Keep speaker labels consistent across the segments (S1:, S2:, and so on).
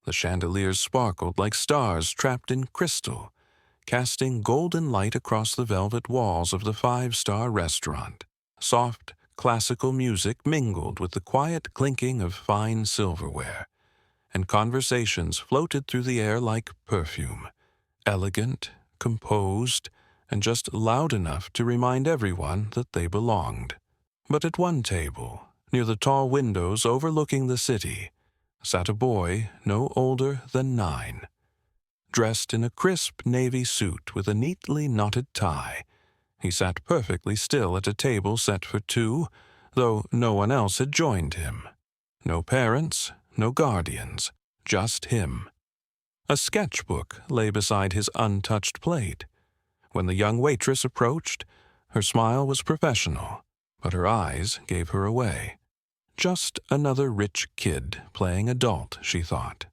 S1: The chandeliers sparkled like stars trapped in crystal, casting golden light across the velvet walls of the five-star restaurant. Soft, classical music mingled with the quiet clinking of fine silverware, and conversations floated through the air like perfume, elegant, composed, and just loud enough to remind everyone that they belonged. But at one table, near the tall windows overlooking the city, sat a boy no older than 9. Dressed in a crisp navy suit with a neatly knotted tie, he sat perfectly still at a table set for 2, though no one else had joined him. No parents, no guardians, just him. A sketchbook lay beside his untouched plate. When the young waitress approached, her smile was professional, but her eyes gave her away. Just another rich kid playing adult, she thought.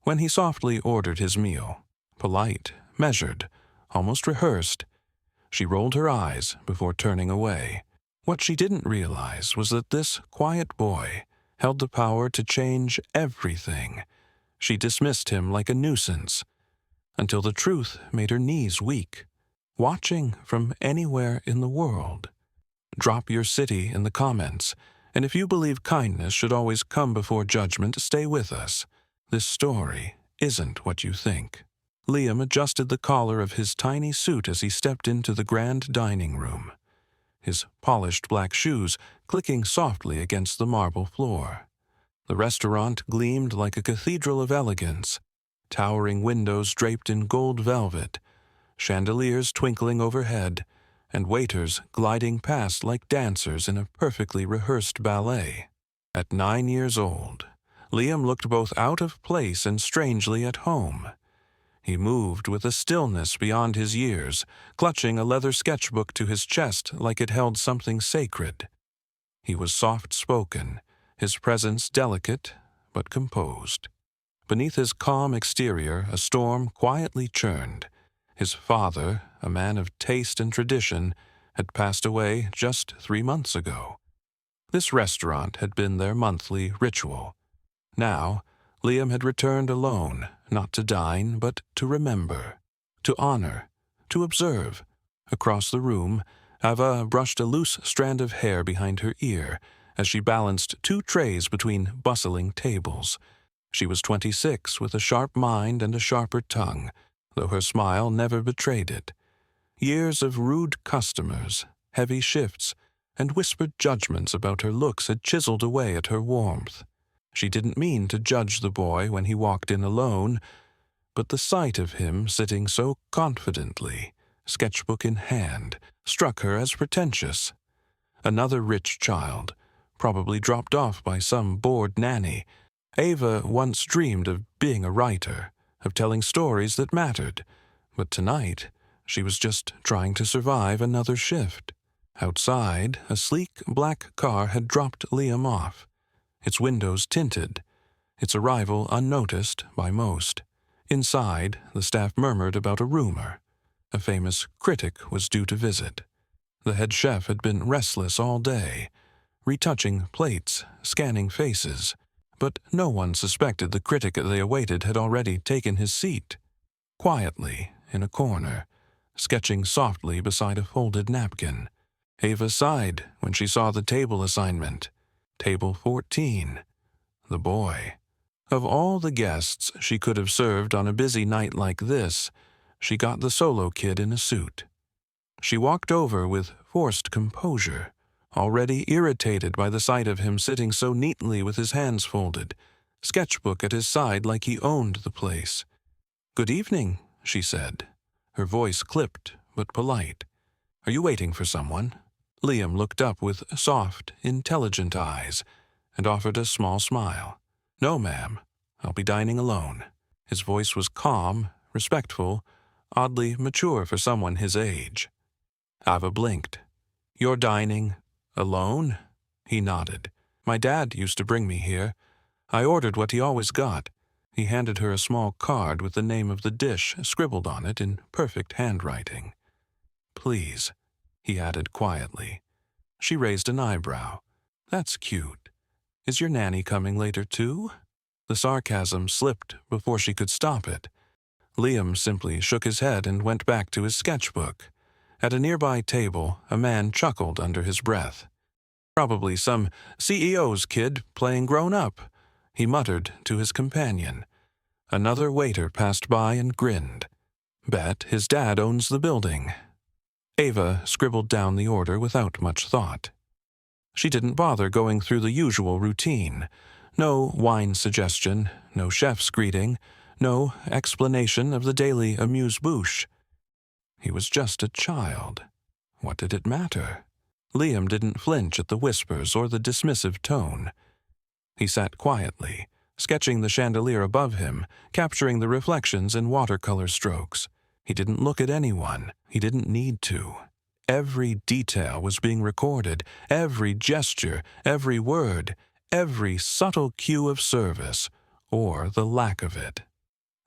S1: When he softly ordered his meal, polite, measured, almost rehearsed, she rolled her eyes before turning away. What she didn't realize was that this quiet boy held the power to change everything. She dismissed him like a nuisance, until the truth made her knees weak. Watching from anywhere in the world. Drop your city in the comments, and if you believe kindness should always come before judgment, stay with us. This story isn't what you think. Liam adjusted the collar of his tiny suit as he stepped into the grand dining room, his polished black shoes clicking softly against the marble floor. The restaurant gleamed like a cathedral of elegance, towering windows draped in gold velvet, chandeliers twinkling overhead, and waiters gliding past like dancers in a perfectly rehearsed ballet. At 9 years old, Liam looked both out of place and strangely at home. He moved with a stillness beyond his years, clutching a leather sketchbook to his chest like it held something sacred. He was soft-spoken, his presence delicate but composed. Beneath his calm exterior, a storm quietly churned. His father, a man of taste and tradition, had passed away just 3 months ago. This restaurant had been their monthly ritual. Now, Liam had returned alone, not to dine, but to remember, to honor, to observe. Across the room, Ava brushed a loose strand of hair behind her ear as she balanced 2 trays between bustling tables. She was 26, with a sharp mind and a sharper tongue, though her smile never betrayed it. Years of rude customers, heavy shifts, and whispered judgments about her looks had chiseled away at her warmth. She didn't mean to judge the boy when he walked in alone, but the sight of him sitting so confidently, sketchbook in hand, struck her as pretentious. Another rich child, probably dropped off by some bored nanny. Ava once dreamed of being a writer, of telling stories that mattered, but tonight she was just trying to survive another shift. Outside, a sleek black car had dropped Liam off, its windows tinted, its arrival unnoticed by most. Inside, the staff murmured about a rumor. A famous critic was due to visit. The head chef had been restless all day, retouching plates, scanning faces, but no one suspected the critic they awaited had already taken his seat. Quietly, in a corner, sketching softly beside a folded napkin, Ava sighed when she saw the table assignment. Table 14. The boy. Of all the guests she could have served on a busy night like this, she got the solo kid in a suit. She walked over with forced composure, already irritated by the sight of him sitting so neatly with his hands folded, sketchbook at his side like he owned the place. "Good evening," she said, her voice clipped but polite. "Are you waiting for someone?" Liam looked up with soft, intelligent eyes and offered a small smile. "No, ma'am. I'll be dining alone." His voice was calm, respectful, oddly mature for someone his age. Ava blinked. "You're dining alone?" He nodded. "My dad used to bring me here. I ordered what he always got." He handed her a small card with the name of the dish scribbled on it in perfect handwriting. "Please," he added quietly. She raised an eyebrow. "That's cute. Is your nanny coming later too?" The sarcasm slipped before she could stop it. Liam simply shook his head and went back to his sketchbook. At a nearby table, a man chuckled under his breath. "Probably some CEO's kid playing grown-up," he muttered to his companion. Another waiter passed by and grinned. "Bet his dad owns the building." Ava scribbled down the order without much thought. She didn't bother going through the usual routine. No wine suggestion, no chef's greeting, no explanation of the daily amuse-bouche. He was just a child. What did it matter? Liam didn't flinch at the whispers or the dismissive tone. He sat quietly, sketching the chandelier above him, capturing the reflections in watercolor strokes. He didn't look at anyone. He didn't need to. Every detail was being recorded, every gesture, every word, every subtle cue of service, or the lack of it.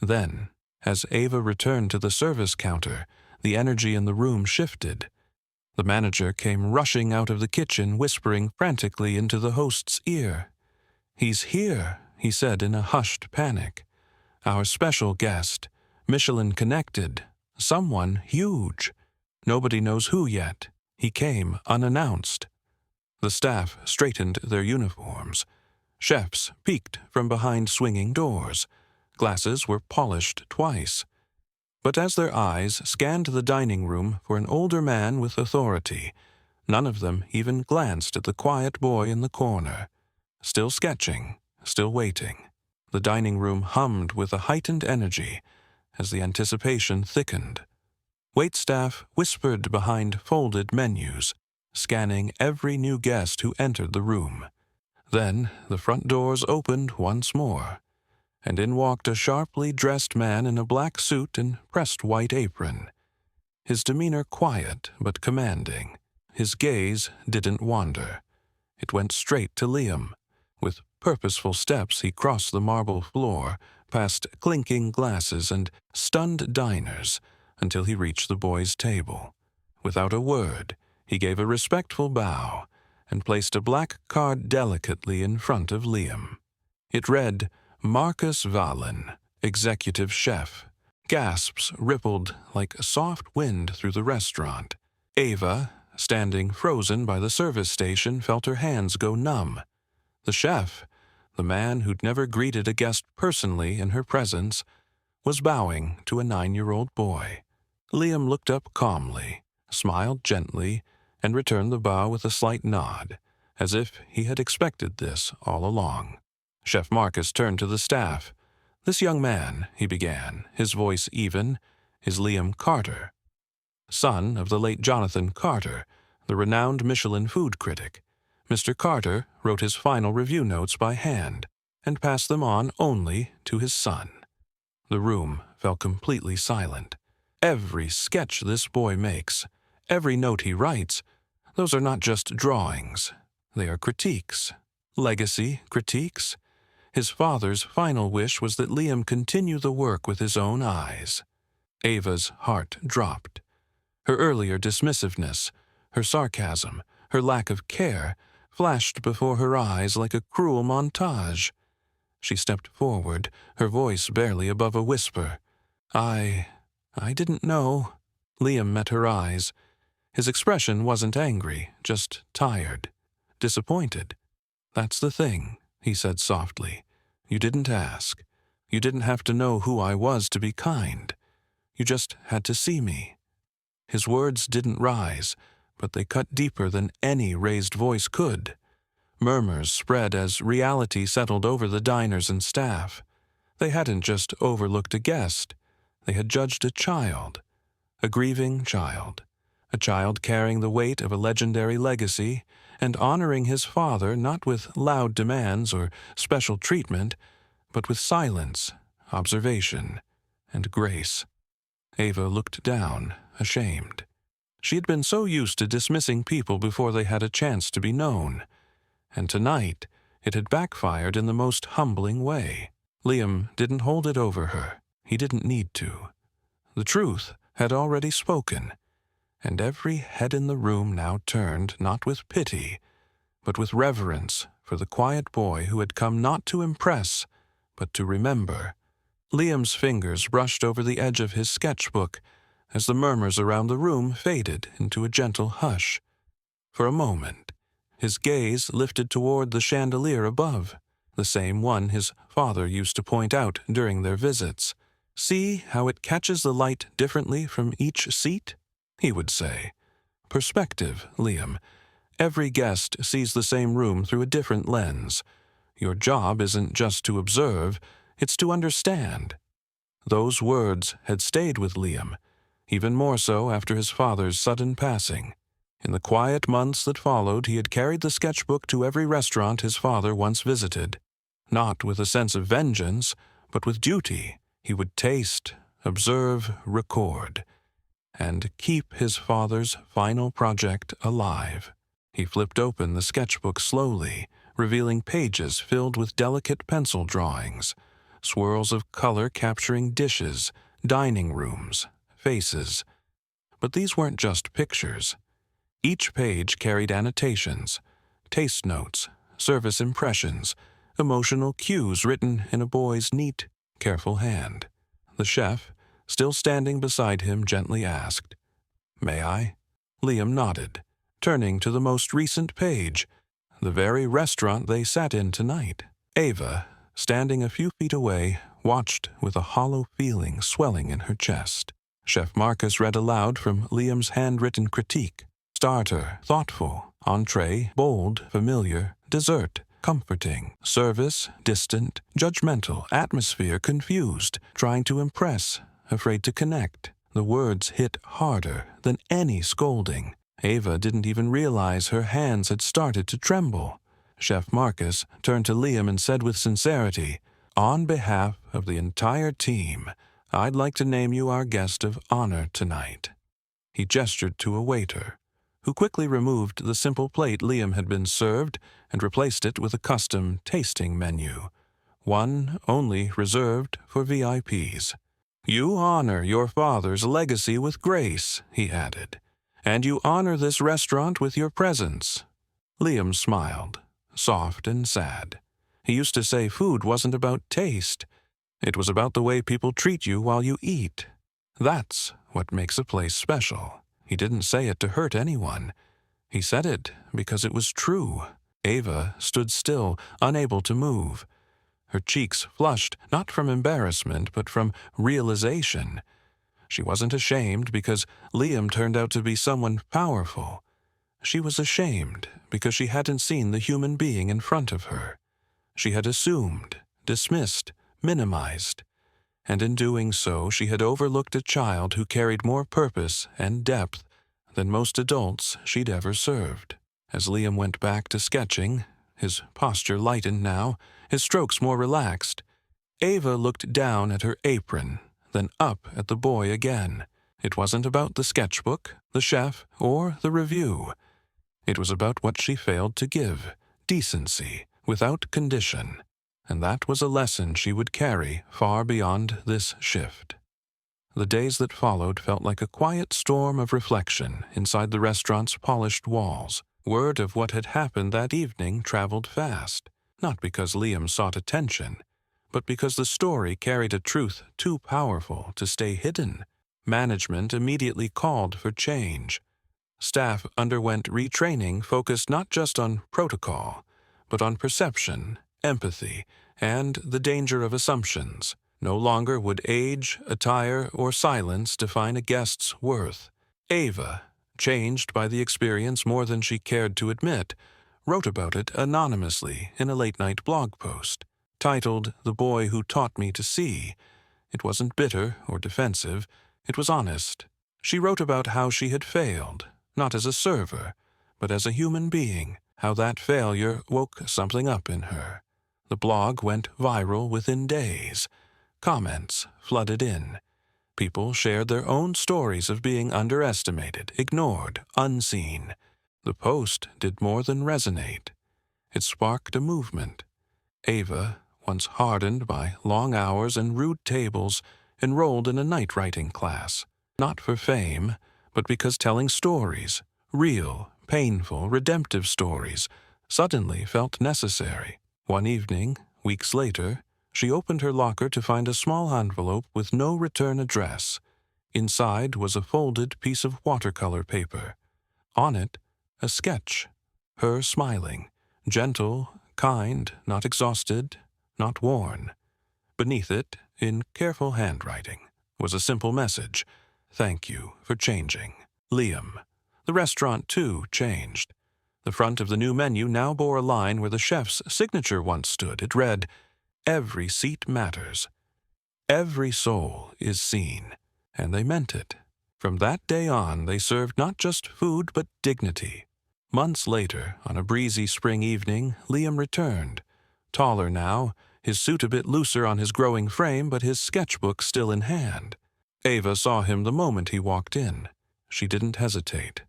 S1: Then, as Ava returned to the service counter, the energy in the room shifted. The manager came rushing out of the kitchen, whispering frantically into the host's ear. "He's here," he said in a hushed panic. "Our special guest, Michelin-connected, someone huge. Nobody knows who yet. He came unannounced." The staff straightened their uniforms. Chefs peeked from behind swinging doors. Glasses were polished twice. But as their eyes scanned the dining room for an older man with authority, none of them even glanced at the quiet boy in the corner. Still sketching, still waiting. The dining room hummed with a heightened energy as the anticipation thickened. Waitstaff whispered behind folded menus, scanning every new guest who entered the room. Then the front doors opened once more, and in walked a sharply dressed man in a black suit and pressed white apron. His demeanor quiet but commanding. His gaze didn't wander. It went straight to Liam. With purposeful steps he crossed the marble floor, past clinking glasses and stunned diners, until he reached the boy's table. Without a word, he gave a respectful bow and placed a black card delicately in front of Liam. It read, "Marcus Valen, Executive Chef." Gasps rippled like a soft wind through the restaurant. Ava, standing frozen by the service station, felt her hands go numb. The chef, the man who'd never greeted a guest personally in her presence, was bowing to a 9-year-old boy. Liam looked up calmly, smiled gently, and returned the bow with a slight nod, as if he had expected this all along. Chef Marcus turned to the staff. "This young man," he began, his voice even, "is Liam Carter, son of the late Jonathan Carter, the renowned Michelin food critic. Mr. Carter wrote his final review notes by hand and passed them on only to his son." The room fell completely silent. Every sketch this boy makes, every note he writes, those are not just drawings. They are critiques. Legacy critiques. His father's final wish was that Liam continue the work with his own eyes. Ava's heart dropped. Her earlier dismissiveness, her sarcasm, her lack of care, flashed before her eyes like a cruel montage. She stepped forward, her voice barely above a whisper. I didn't know." Liam met her eyes. His expression wasn't angry, just tired, disappointed. "That's the thing," he said softly. "You didn't ask. You didn't have to know who I was to be kind. You just had to see me." His words didn't rise, but they cut deeper than any raised voice could. Murmurs spread as reality settled over the diners and staff. They hadn't just overlooked a guest. They had judged a child, a grieving child, a child carrying the weight of a legendary legacy and honoring his father not with loud demands or special treatment, but with silence, observation, and grace. Ava looked down, ashamed. She had been so used to dismissing people before they had a chance to be known, and tonight it had backfired in the most humbling way. Liam didn't hold it over her. He didn't need to. The truth had already spoken, and every head in the room now turned not with pity, but with reverence for the quiet boy who had come not to impress, but to remember. Liam's fingers brushed over the edge of his sketchbook as the murmurs around the room faded into a gentle hush. For a moment, his gaze lifted toward the chandelier above, the same one his father used to point out during their visits. "See how it catches the light differently from each seat?" he would say. "Perspective, Liam. Every guest sees the same room through a different lens. Your job isn't just to observe, it's to understand." Those words had stayed with Liam, even more so after his father's sudden passing. In the quiet months that followed, he had carried the sketchbook to every restaurant his father once visited. Not with a sense of vengeance, but with duty. He would taste, observe, record, and keep his father's final project alive. He flipped open the sketchbook slowly, revealing pages filled with delicate pencil drawings, swirls of color capturing dishes, dining rooms, faces. But these weren't just pictures. Each page carried annotations, taste notes, service impressions, emotional cues written in a boy's neat, careful hand. The chef, still standing beside him, gently asked, "May I?" Liam nodded, turning to the most recent page, the very restaurant they sat in tonight. Ava, standing a few feet away, watched with a hollow feeling swelling in her chest. Chef Marcus read aloud from Liam's handwritten critique. Starter, thoughtful. Entree, bold, familiar. Dessert, comforting. Service, distant, judgmental. Atmosphere, confused. Trying to impress, afraid to connect. The words hit harder than any scolding. Ava didn't even realize her hands had started to tremble. Chef Marcus turned to Liam and said with sincerity, "On behalf of the entire team, I'd like to name you our guest of honor tonight." He gestured to a waiter, who quickly removed the simple plate Liam had been served and replaced it with a custom tasting menu, one only reserved for VIPs. "You honor your father's legacy with grace," he added, "and you honor this restaurant with your presence." Liam smiled, soft and sad. He used to say food wasn't about taste. It was about the way people treat you while you eat. That's what makes a place special. He didn't say it to hurt anyone. He said it because it was true. Ava stood still, unable to move. Her cheeks flushed, not from embarrassment, but from realization. She wasn't ashamed because Liam turned out to be someone powerful. She was ashamed because she hadn't seen the human being in front of her. She had assumed, dismissed, minimized. And in doing so, she had overlooked a child who carried more purpose and depth than most adults she'd ever served. As Liam went back to sketching, his posture lightened now, his strokes more relaxed, Ava looked down at her apron, then up at the boy again. It wasn't about the sketchbook, the chef, or the review. It was about what she failed to give, decency, without condition. And that was a lesson she would carry far beyond this shift. The days that followed felt like a quiet storm of reflection inside the restaurant's polished walls. Word of what had happened that evening traveled fast, not because Liam sought attention, but because the story carried a truth too powerful to stay hidden. Management immediately called for change. Staff underwent retraining focused not just on protocol, but on perception, empathy, and the danger of assumptions. No longer would age, attire, or silence define a guest's worth. Ava, changed by the experience more than she cared to admit, wrote about it anonymously in a late-night blog post, titled "The Boy Who Taught Me to See." It wasn't bitter or defensive, it was honest. She wrote about how she had failed, not as a server, but as a human being, how that failure woke something up in her. The blog went viral within days. Comments flooded in. People shared their own stories of being underestimated, ignored, unseen. The post did more than resonate. It sparked a movement. Ava, once hardened by long hours and rude tables, enrolled in a night-writing class, not for fame, but because telling stories, real, painful, redemptive stories, suddenly felt necessary. One evening, weeks later, She opened her locker to find a small envelope with no return address. Inside was a folded piece of watercolor paper. On it, a sketch. Her smiling, gentle, kind, not exhausted, not worn. Beneath it, in careful handwriting, was a simple message. Thank you for changing. Liam. The restaurant, too, changed. The front of the new menu now bore a line where the chef's signature once stood. It read, "Every seat matters. Every soul is seen." And they meant it. From that day on, they served not just food, but dignity. Months later, on a breezy spring evening, Liam returned. Taller now, his suit a bit looser on his growing frame, but his sketchbook still in hand. Ava saw him the moment he walked in. She didn't hesitate.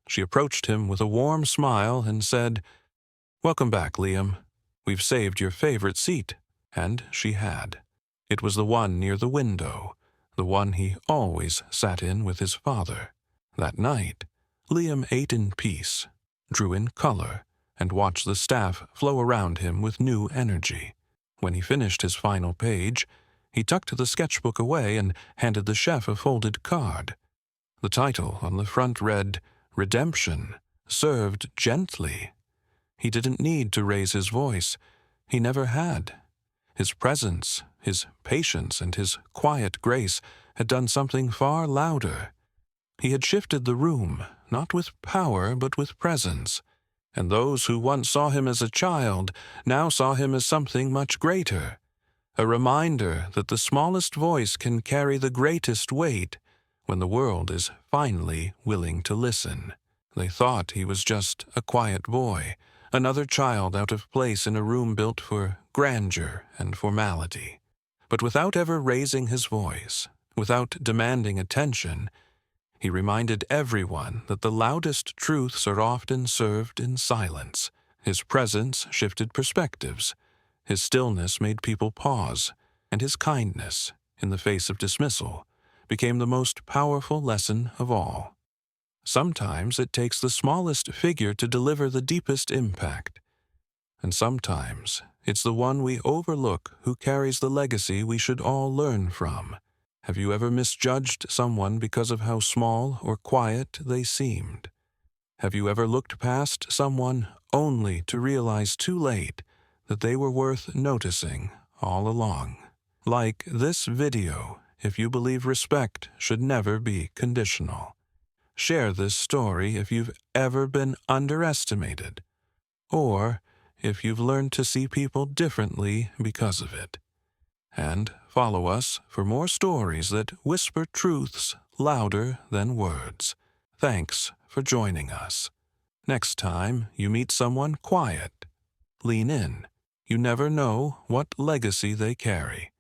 S1: She approached him with a warm smile and said, "Welcome back, Liam. We've saved your favorite seat." And she had. It was the one near the window, the one he always sat in with his father. That night, Liam ate in peace, drew in color, and watched the staff flow around him with new energy. When he finished his final page, he tucked the sketchbook away and handed the chef a folded card. The title on the front read, "Redemption, served gently." He didn't need to raise his voice. He never had. His presence, his patience, and his quiet grace had done something far louder. He had shifted the room, not with power, but with presence. And those who once saw him as a child now saw him as something much greater. A reminder that the smallest voice can carry the greatest weight when the world is finally willing to listen. They thought he was just a quiet boy, another child out of place in a room built for grandeur and formality. But without ever raising his voice, without demanding attention, he reminded everyone that the loudest truths are often served in silence. His presence shifted perspectives. His stillness made people pause, and his kindness, in the face of dismissal, became the most powerful lesson of all. Sometimes it takes the smallest figure to deliver the deepest impact, and sometimes it's the one we overlook who carries the legacy we should all learn from. Have you ever misjudged someone because of how small or quiet they seemed? Have you ever looked past someone only to realize too late that they were worth noticing all along? Like this video if you believe respect should never be conditional. Share this story if you've ever been underestimated, or if you've learned to see people differently because of it. And follow us for more stories that whisper truths louder than words. Thanks for joining us. Next time you meet someone quiet, lean in. You never know what legacy they carry.